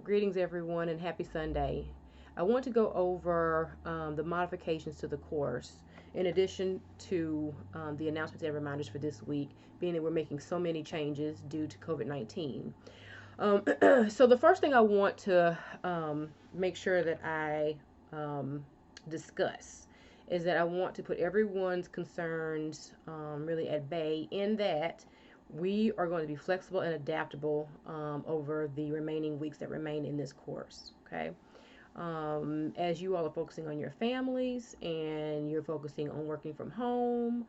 Greetings, everyone, and happy Sunday. I want to go over the modifications to the course, in addition to the announcements and reminders for this week, being that we're making so many changes due to COVID-19. Um, so, the first thing I want to make sure that I discuss is that I want to put everyone's concerns really at bay, in that we are going to be flexible and adaptable over the remaining weeks that remain in this course. Okay. As you all are focusing on your families and you're focusing on working from home,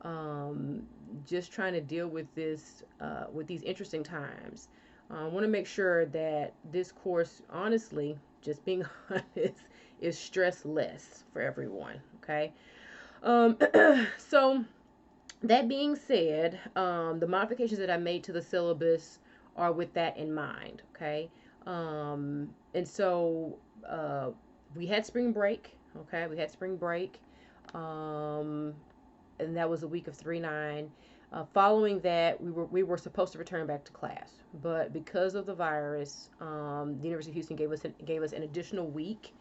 um, just trying to deal with these interesting times. I want to make sure that this course, honestly, just being honest, is stress less for everyone. Okay. Um, so that being said, the modifications that I made to the syllabus are with that in mind. Okay. And so we had spring break. Okay. We had spring break. Um, and that was a week of 3/9. Following that, we were supposed to return back to class, but because of the virus, the University of Houston gave us an additional week.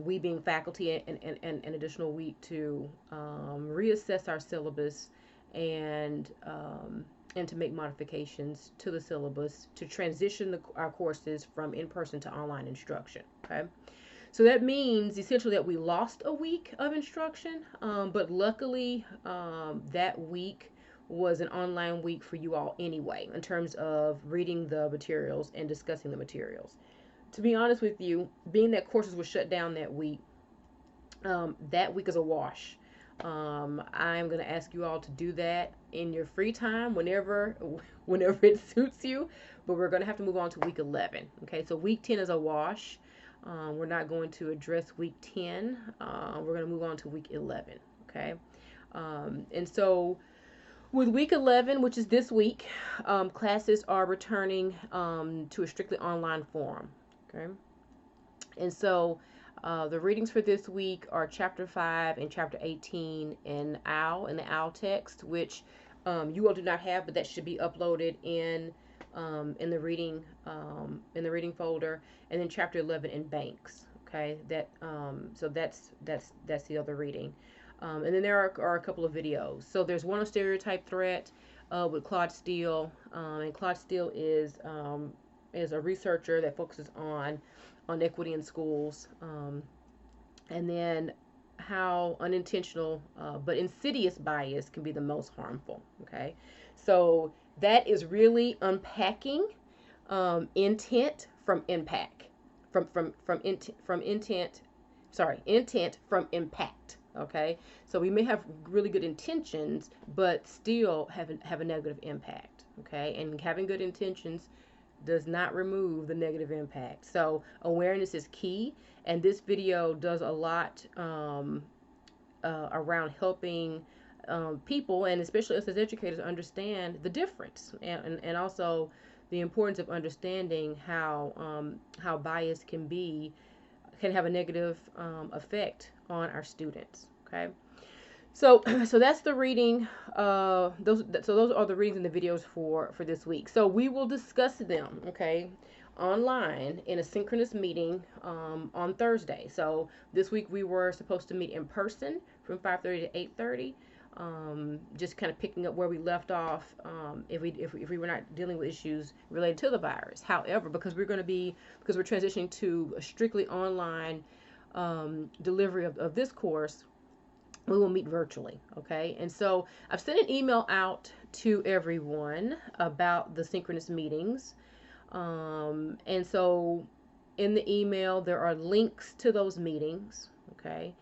We being faculty, an additional week to reassess our syllabus and and to make modifications to the syllabus to transition our courses from in-person to online instruction. Okay. So that means essentially that we lost a week of instruction, but luckily that week was an online week for you all anyway, in terms of reading the materials and discussing the materials. To be honest with you, being that courses were shut down that week is a wash. I'm going to ask you all to do that in your free time, whenever it suits you. But we're going to have to move on to week 11. Okay, so week 10 is a wash. We're not going to address week 10. We're going to move on to week 11. Okay, and so with week 11, which is this week, classes are returning to a strictly online form. Okay, and so the readings for this week are chapter 5 and chapter 18 in the OWL text, which you all do not have, but that should be uploaded in the reading folder, and then chapter 11 in Banks. Okay, so that's the other reading. And then there are a couple of videos. So there's one on stereotype threat with Claude Steele, and Claude Steele is a researcher that focuses on equity in schools, and then how unintentional but insidious bias can be the most harmful. Okay, so that is really unpacking intent from impact, intent from impact. Okay, so we may have really good intentions, but still have a negative impact. Okay, and having good intentions does not remove the negative impact. So awareness is key, and this video does a lot around helping people, and especially us as educators, understand the difference, and also the importance of understanding how bias can have a negative effect on our students. Okay. So, so that's the reading. Those are the readings and the videos for this week. So we will discuss them, okay, online in a synchronous meeting on Thursday. So this week we were supposed to meet in person from 5:30 to 8:30. Just kind of picking up where we left off, if we were not dealing with issues related to the virus. However, because we're transitioning to a strictly online delivery of this course, we will meet virtually. Okay, and so I've sent an email out to everyone about the synchronous meetings, and so in the email there are links to those meetings. Okay,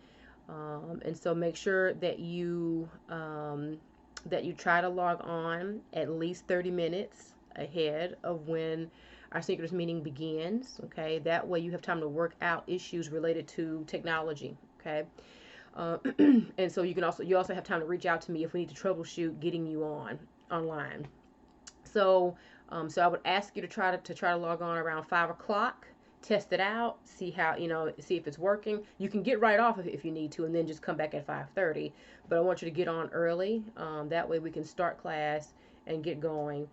and so make sure that you try to log on at least 30 minutes ahead of when our synchronous meeting begins. Okay, that way you have time to work out issues related to technology. Okay. Uh, and so you also have time to reach out to me if we need to troubleshoot getting you online. So so I would ask you to try to log on around 5 o'clock, test it out, see if it's working. You can get right off if you need to, and then just come back at 5:30. But I want you to get on early. That way we can start class and get going.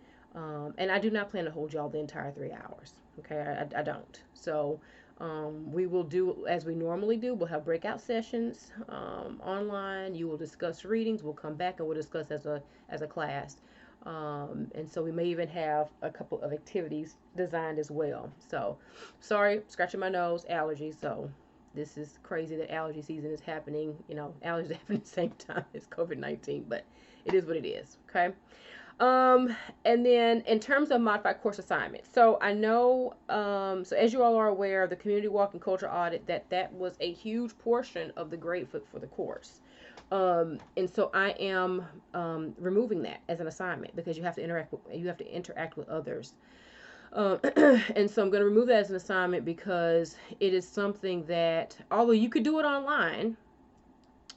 And I do not plan to hold y'all the entire 3 hours. Okay, I don't. So we will do as we normally do. We'll have breakout sessions online. You will discuss readings. We'll come back and we'll discuss as a class. And so we may even have a couple of activities designed as well. So, sorry, scratching my nose, allergies. So this is crazy that allergy season is happening. You know, allergies happen at the same time as COVID-19, but it is what it is. Okay. Um, and then in terms of modified course assignments, so I know, so as you all are aware, the community walk and culture audit, that was a huge portion of the grade for the course. And so I am removing that as an assignment because you have to interact with others. Um, and so I'm going to remove that as an assignment because it is something that, although you could do it online,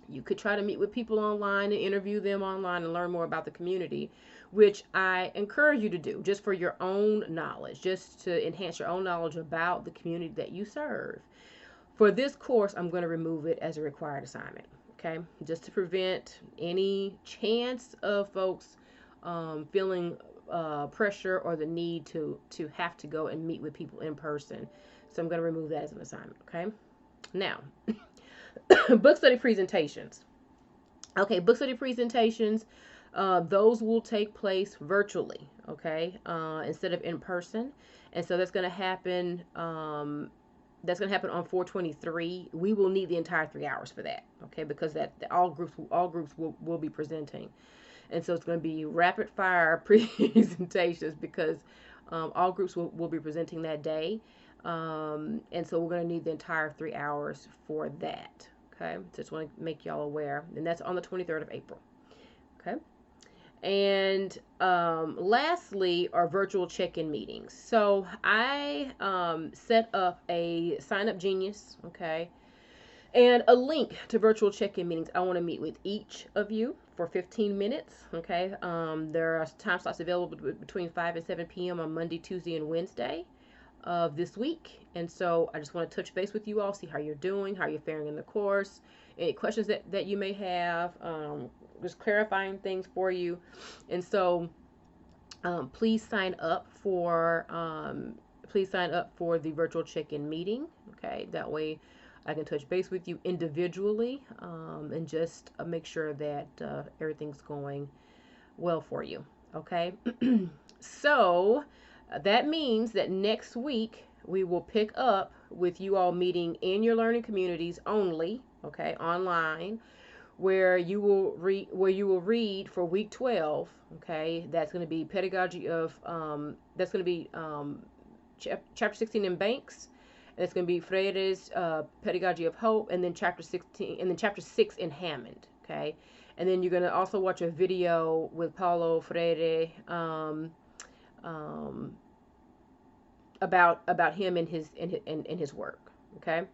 you could try to meet with people online and interview them online and learn more about the community, which I encourage you to do just for your own knowledge, just to enhance your own knowledge about the community that you serve. For this course, I'm going to remove it as a required assignment, okay? Just to prevent any chance of folks feeling pressure or the need to have to go and meet with people in person. So I'm going to remove that as an assignment, okay? Now, book study presentations. Okay, book study presentations, those will take place virtually, okay, instead of in person. And so that's going to happen. That's going to happen on 4/23. We will need the entire 3 hours for that, okay, because that all groups will be presenting, and so it's going to be rapid fire presentations because all groups will be presenting that day, and so we're going to need the entire 3 hours for that. Okay, just want to make y'all aware, and that's on the 23rd of April. Okay, and lastly are virtual check-in meetings. So I set up a Sign Up Genius, okay, and a link to virtual check-in meetings. I want to meet with each of you for 15 minutes, okay. There are time slots available between 5 and 7 p.m. on Monday, Tuesday, and Wednesday of this week. And so I just want to touch base with you all, see how you're doing, how you're faring in the course, any questions that you may have, just clarifying things for you. And so please sign up for the virtual check-in meeting, okay? That way I can touch base with you individually, and just make sure that everything's going well for you, okay? So that means that next week we will pick up with you all meeting in your learning communities only, okay, online, where you will read for week 12, okay. That's going to be pedagogy of that's going to be chapter 16 in Banks. It's going to be Freire's Pedagogy of Hope, and then chapter 16, and then chapter 6 in Hammond, okay. And then you're going to also watch a video with Paulo Freire about him and his work, okay.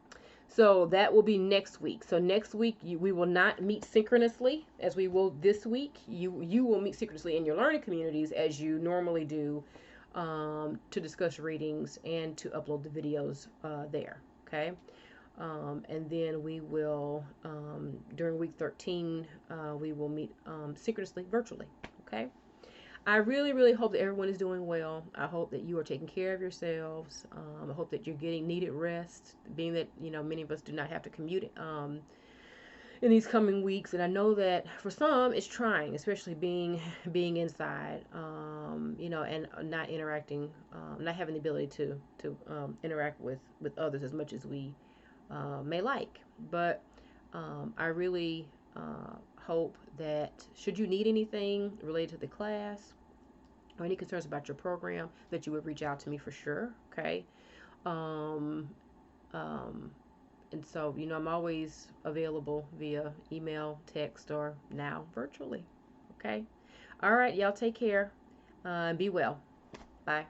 So that will be next week. So next week we will not meet synchronously as we will this week. You will meet synchronously in your learning communities as you normally do, to discuss readings and to upload the videos there, okay. And then we will, during week 13, we will meet synchronously virtually, okay. I really, really hope that everyone is doing well. I hope that you are taking care of yourselves. I hope that you're getting needed rest, being that, many of us do not have to commute in these coming weeks. And I know that for some it's trying, especially being inside, and not interacting, not having the ability to interact with others as much as we may like. But I really hope that should you need anything related to the class or any concerns about your program, that you would reach out to me for sure, okay. um, and so I'm always available via email, text, or now virtually, okay. All right, y'all, take care, and be well. Bye.